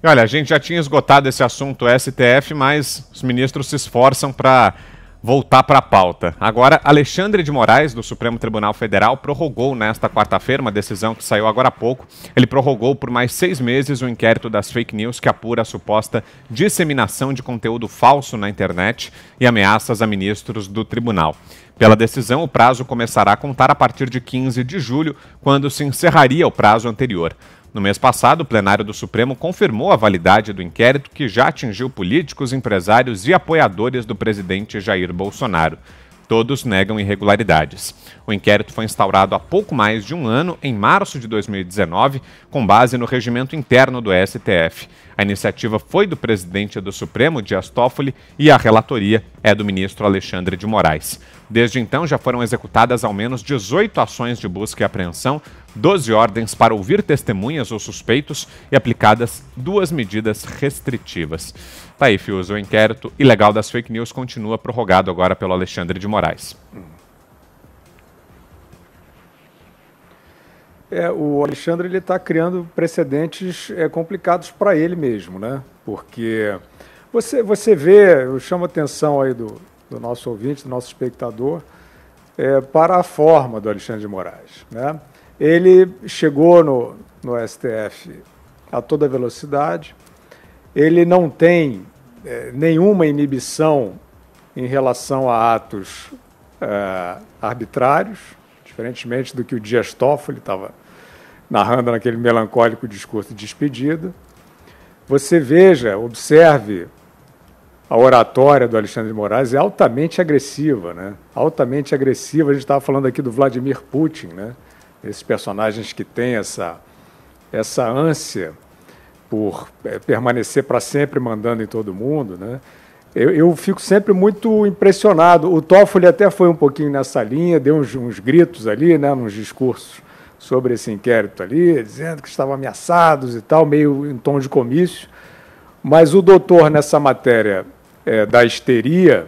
E olha, a gente já tinha esgotado esse assunto STF, mas os ministros se esforçam para voltar para a pauta. Agora, Alexandre de Moraes, do Supremo Tribunal Federal, prorrogou nesta quarta-feira, uma decisão que saiu agora há pouco, ele prorrogou por mais 6 meses o inquérito das fake news que apura a suposta disseminação de conteúdo falso na internet e ameaças a ministros do tribunal. Pela decisão, o prazo começará a contar a partir de 15 de julho, quando se encerraria o prazo anterior. No mês passado, o plenário do Supremo confirmou a validade do inquérito que já atingiu políticos, empresários e apoiadores do presidente Jair Bolsonaro. Todos negam irregularidades. O inquérito foi instaurado há pouco mais de um ano, em março de 2019, com base no regimento interno do STF. A iniciativa foi do presidente do Supremo, Dias Toffoli, e a relatoria é do ministro Alexandre de Moraes. Desde então, já foram executadas ao menos 18 ações de busca e apreensão, 12 ordens para ouvir testemunhas ou suspeitos e aplicadas 2 medidas restritivas. Tá aí, Fiuza, o inquérito ilegal das fake news continua prorrogado agora pelo Alexandre de Moraes. O Alexandre está criando precedentes complicados para ele mesmo, né? Porque você vê, eu chamo a atenção aí do nosso ouvinte, do nosso espectador, para a forma do Alexandre de Moraes, né? Ele chegou no STF a toda velocidade, ele não tem nenhuma inibição em relação a atos arbitrários, diferentemente do que o Dias Toffoli estava narrando naquele melancólico discurso de despedida. Você veja, observe, a oratória do Alexandre de Moraes é altamente agressiva, né? Altamente agressiva. A gente estava falando aqui do Vladimir Putin, né? Esses personagens que têm essa ânsia por permanecer para sempre mandando em todo mundo, né? Eu fico sempre muito impressionado. O Toffoli até foi um pouquinho nessa linha, deu uns gritos ali, né, nos discursos sobre esse inquérito ali, dizendo que estavam ameaçados e tal, meio em tom de comício. Mas o doutor, nessa matéria da histeria,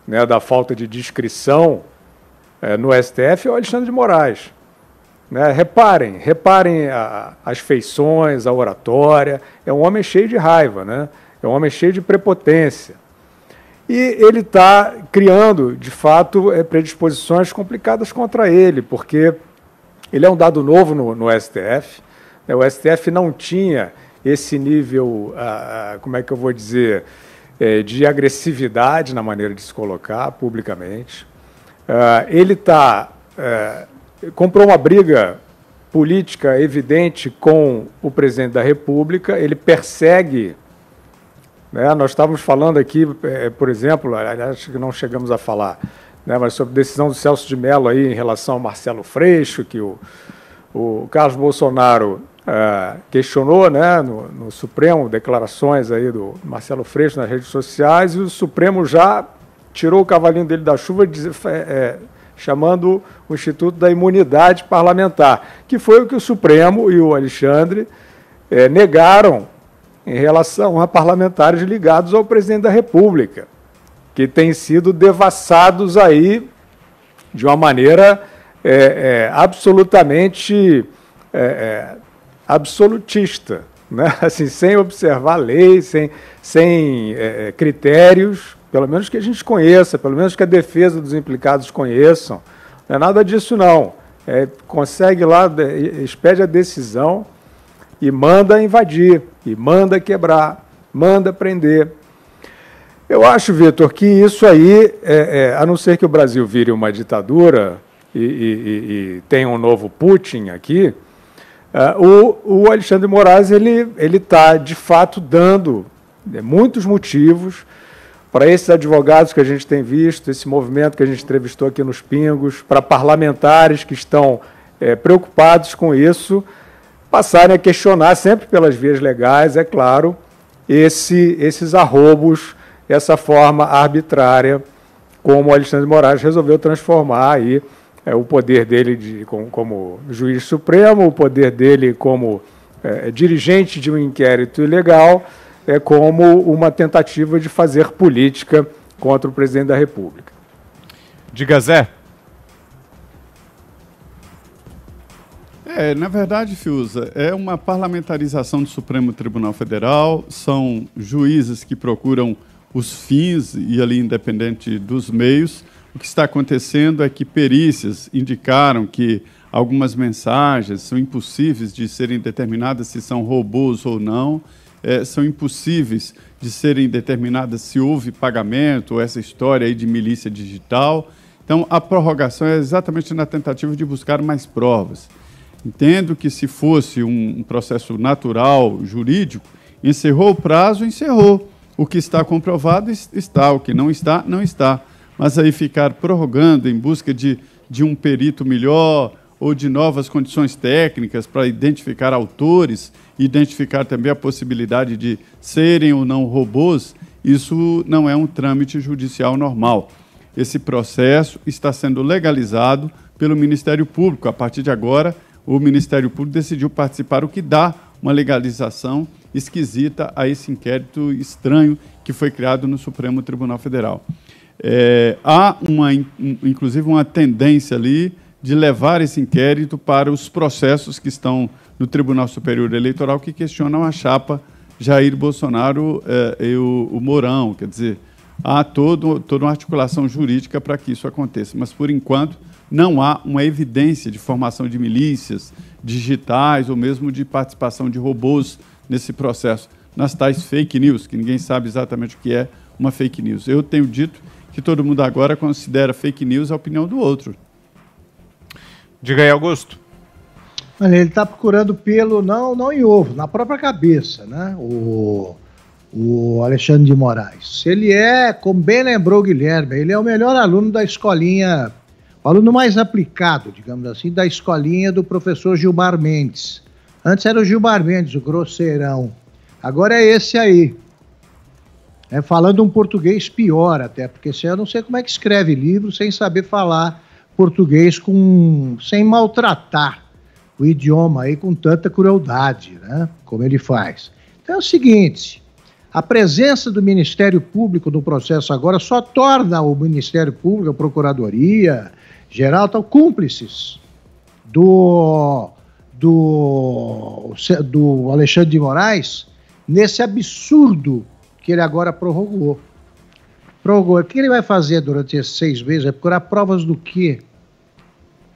né, da falta de discrição no STF, é o Alexandre de Moraes. Né? Reparem as feições, a oratória. É um homem cheio de raiva, né? É um homem cheio de prepotência. E ele está criando, de fato, predisposições complicadas contra ele, porque ele é um dado novo no STF. Né? O STF não tinha esse nível, como é que eu vou dizer, de agressividade na maneira de se colocar publicamente. Ele comprou uma briga política evidente com o presidente da República, ele persegue, né? Nós estávamos falando aqui, por exemplo, acho que não chegamos a falar, né, mas sobre a decisão do Celso de Mello aí em relação ao Marcelo Freixo, que o Carlos Bolsonaro questionou, né, no Supremo, declarações aí do Marcelo Freixo nas redes sociais, e o Supremo já tirou o cavalinho dele da chuva, chamando o Instituto da Imunidade Parlamentar, que foi o que o Supremo e o Alexandre negaram em relação a parlamentares ligados ao presidente da República, que têm sido devassados aí de uma maneira absolutamente absolutista, né? Assim, sem observar lei, sem critérios, pelo menos que a gente conheça, pelo menos que a defesa dos implicados conheçam. Não é nada disso, não. Consegue lá, expede a decisão e manda invadir, e manda quebrar, manda prender. Eu acho, Vitor, que isso aí, a não ser que o Brasil vire uma ditadura e tenha um novo Putin aqui, o Alexandre de Moraes ele está, de fato, dando muitos motivos para esses advogados que a gente tem visto, esse movimento que a gente entrevistou aqui nos Pingos, para parlamentares que estão preocupados com isso, passarem a questionar, sempre pelas vias legais, é claro, esses arroubos, essa forma arbitrária como o Alexandre de Moraes resolveu transformar aí o poder dele como juiz supremo, o poder dele como dirigente de um inquérito ilegal, como uma tentativa de fazer política contra o presidente da República. Diga, Zé. Na verdade, Fiuza, é uma parlamentarização do Supremo Tribunal Federal, são juízes que procuram os fins e ali independente dos meios. O que está acontecendo é que perícias indicaram que algumas mensagens são impossíveis de serem determinadas se são robôs ou não, são impossíveis de serem determinadas se houve pagamento, ou essa história aí de milícia digital. Então, a prorrogação é exatamente na tentativa de buscar mais provas. Entendo que se fosse um processo natural, jurídico, encerrou o prazo, encerrou. O que está comprovado está, o que não está, não está. Mas aí ficar prorrogando em busca de um perito melhor ou de novas condições técnicas para identificar autores, identificar também a possibilidade de serem ou não robôs, isso não é um trâmite judicial normal. Esse processo está sendo legalizado pelo Ministério Público. A partir de agora, o Ministério Público decidiu participar, o que dá uma legalização esquisita a esse inquérito estranho que foi criado no Supremo Tribunal Federal. Há, inclusive, uma tendência ali de levar esse inquérito para os processos que estão no Tribunal Superior Eleitoral que questionam a chapa Jair Bolsonaro e o Mourão. Quer dizer, há toda uma articulação jurídica para que isso aconteça, mas, por enquanto, não há uma evidência de formação de milícias digitais ou mesmo de participação de robôs nesse processo, nas tais fake news, que ninguém sabe exatamente o que é uma fake news. Eu tenho dito que todo mundo agora considera fake news a opinião do outro. Diga aí, Augusto. Olha, ele está procurando pelo, não em ovo, na própria cabeça, né? O Alexandre de Moraes. Ele é, como bem lembrou o Guilherme, ele é o melhor aluno da escolinha, o aluno mais aplicado, digamos assim, da escolinha do professor Gilmar Mendes. Antes era o Gilmar Mendes, o grosseirão. Agora é esse aí. Falando um português pior até, porque eu não sei como é que escreve livro sem saber falar português sem maltratar o idioma aí com tanta crueldade, né? Como ele faz. Então é o seguinte, a presença do Ministério Público no processo agora só torna o Ministério Público, a Procuradoria Geral, tal, cúmplices do Alexandre de Moraes nesse absurdo que ele agora prorrogou. O que ele vai fazer durante esses 6 meses? Vai procurar provas do quê?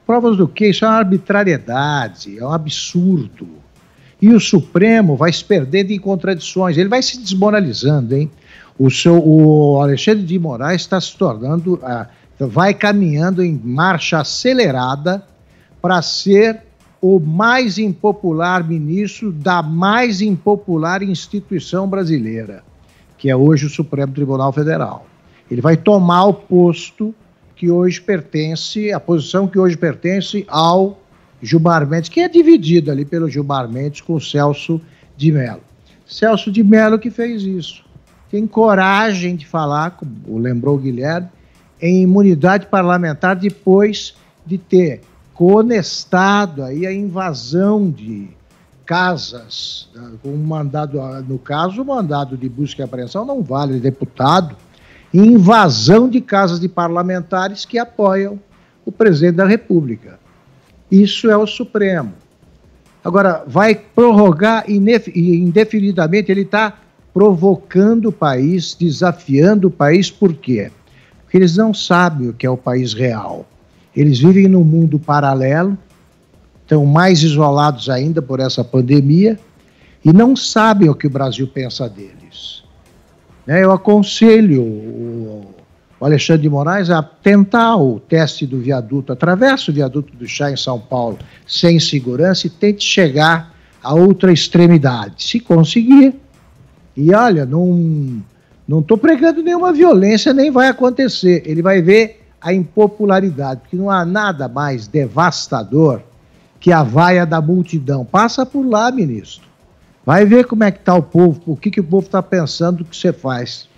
Provas do quê? Isso é uma arbitrariedade, é um absurdo. E o Supremo vai se perdendo em contradições, ele vai se desmoralizando, hein? O Alexandre de Moraes está se tornando, vai caminhando em marcha acelerada para ser o mais impopular ministro da mais impopular instituição brasileira, que é hoje o Supremo Tribunal Federal. Ele vai tomar o posto que hoje pertence, a posição que hoje pertence ao Gilmar Mendes, que é dividido ali pelo Gilmar Mendes com o Celso de Mello. Celso de Mello que fez isso. Tem coragem de falar, como lembrou o Guilherme, em imunidade parlamentar depois de ter conestado aí a invasão de casas, com um mandado, no caso, o mandado de busca e apreensão não vale deputado, invasão de casas de parlamentares que apoiam o presidente da República. Isso é o Supremo. Agora, vai prorrogar indefinidamente, ele está provocando o país, desafiando o país, por quê? Porque eles não sabem o que é o país real. Eles vivem num mundo paralelo, estão mais isolados ainda por essa pandemia e não sabem o que o Brasil pensa deles. Eu aconselho o Alexandre de Moraes a tentar o teste do viaduto, atravessa o viaduto do Chá em São Paulo sem segurança e tente chegar a outra extremidade. Se conseguir, e olha, não estou pregando nenhuma violência, nem vai acontecer. Ele vai ver a impopularidade, porque não há nada mais devastador que a vaia da multidão. Passa por lá, ministro. Vai ver como é que está o povo, o que o povo está pensando do que você faz.